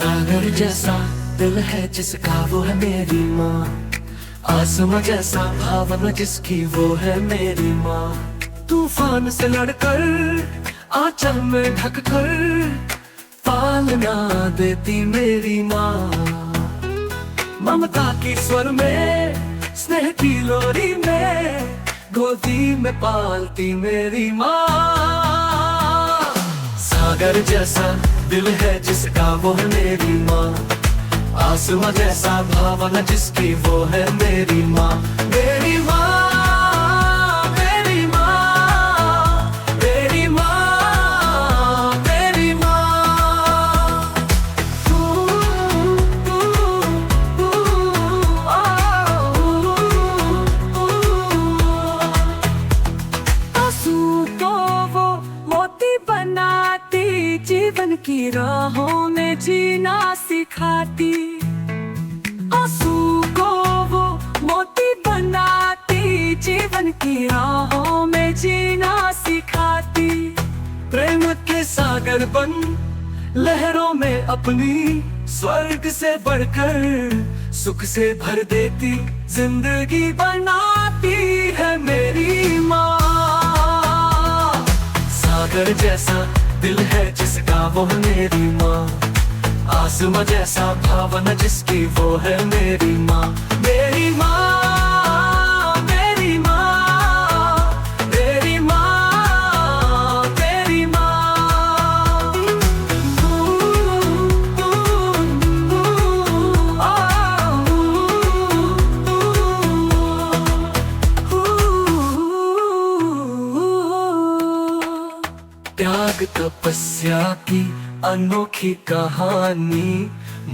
सागर जैसा दिल है जिसका वो है मेरी माँ। आसमां जैसा भावना जिसकी वो है मेरी माँ। तूफान से लड़कर आंचल में ढककर पालना देती मेरी माँ। ममता की स्वर में स्नेह की लोरी में गोदी में पालती मेरी माँ। सागर जैसा दिल है जिसका वो है मेरी माँ। आसमां जैसा भावना जिसकी वो है मेरी माँ। मेरी माँ, मेरी माँ, मेरी माँ, मेरी माँ। आंसू तो वो मोती बनाती, जीवन की राहों में जीना सिखाती। आंसू को वो मोती बनाती, जीवन की राहों में जीना सिखाती। प्रेम के सागर बन लहरों में अपनी स्वर्ग से बढ़कर सुख से भर देती जिंदगी बनाती है मेरी माँ। सागर जैसा दिल है जिसका वो है मेरी माँ। आसमां जैसा भावना जिसकी वो है मेरी माँ। मेरी माँ, मेरी माँ, मेरी माँ, मेरी माँ। त्याग तपस्या की अनोखी कहानी,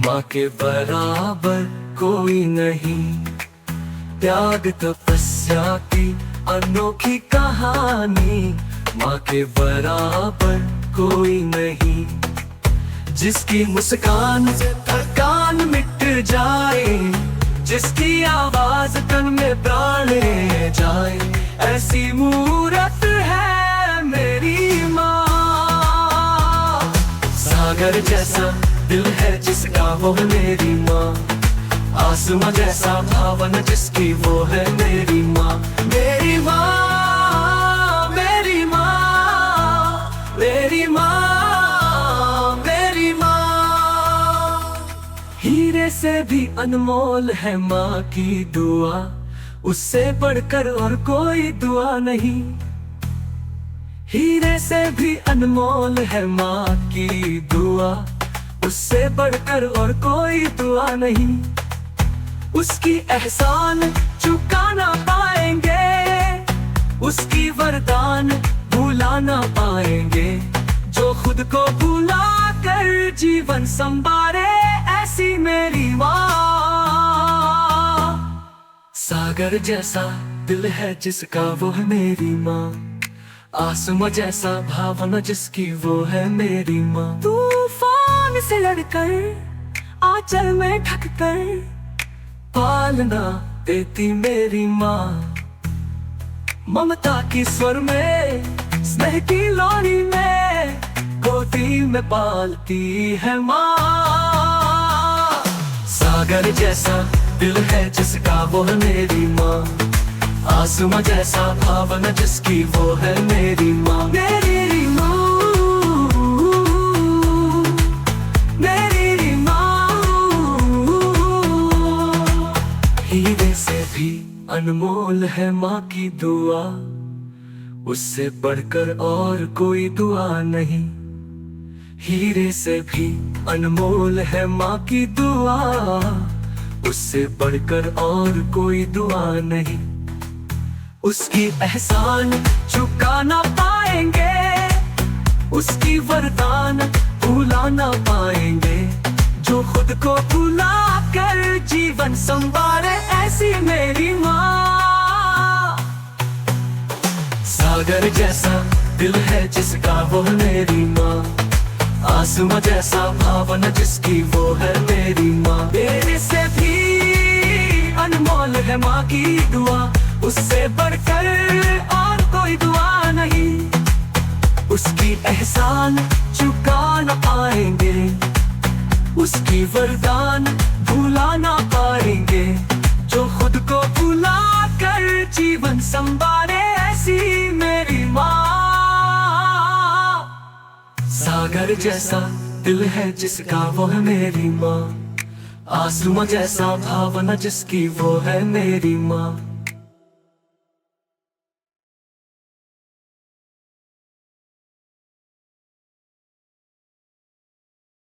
माँ के बराबर कोई नहीं। त्याग तपस्या की अनोखी कहानी, माँ के बराबर कोई नहीं। जिसकी मुस्कान से थकान मिट जाए, जिसकी आवाज तन में प्राण ले जाए, ऐसी मूरत है मेरी माँ। सागर जैसा दिल है जिसका वो है मेरी माँ। आसमां जैसा भावना जिसकी वो है मेरी माँ। मेरी माँ, मेरी माँ, मेरी माँ, मेरी माँ। हीरे से भी अनमोल है माँ की दुआ, उससे बढ़कर और कोई दुआ नहीं। हीरे से भी अनमोल है माँ की दुआ, उससे बढ़कर और कोई दुआ नहीं। उसकी एहसान चुका ना पाएंगे, उसकी वरदान भुला ना पाएंगे। जो खुद को भुला कर जीवन संवारे, ऐसी मेरी माँ। सागर जैसा दिल है जिसका वो है मेरी माँ। आसमां जैसा भावना जिसकी वो है मेरी माँ। तूफान से लड़कर आंचल में ढककर पालना देती मेरी माँ। ममता की स्वर में स्नेह की लोरी में गोदी में पालती है माँ। सागर जैसा दिल है जिसका वो है मेरी माँ। आसमां जैसा भावना जिसकी वो है मेरी माँ। मेरी माँ, मेरी माँ। हीरे से भी अनमोल है माँ की दुआ, उससे बढ़कर और कोई दुआ नहीं। हीरे से भी अनमोल है माँ की दुआ, उससे बढ़कर और कोई दुआ नहीं। उसकी एहसान चुका ना पाएंगे, उसकी वरदान भुला ना पाएंगे। जो खुद को भुला कर जीवन संवारे, ऐसी मेरी माँ। सागर जैसा दिल है जिसका वो है मेरी माँ। आसमां जैसा भावना जिसकी वो है मेरी माँ। मेरे से भी अनमोल है माँ की दुआ, उससे बढ़कर और कोई दुआ नहीं। उसकी एहसान चुका न पाएंगे, उसकी वरदान भूला ना पाएंगे, जो खुद को भुला कर जीवन संवारे, ऐसी मेरी माँ। सागर जैसा दिल है जिसका वो है मेरी माँ, आसमां जैसा भावना जिसकी वो है मेरी माँ।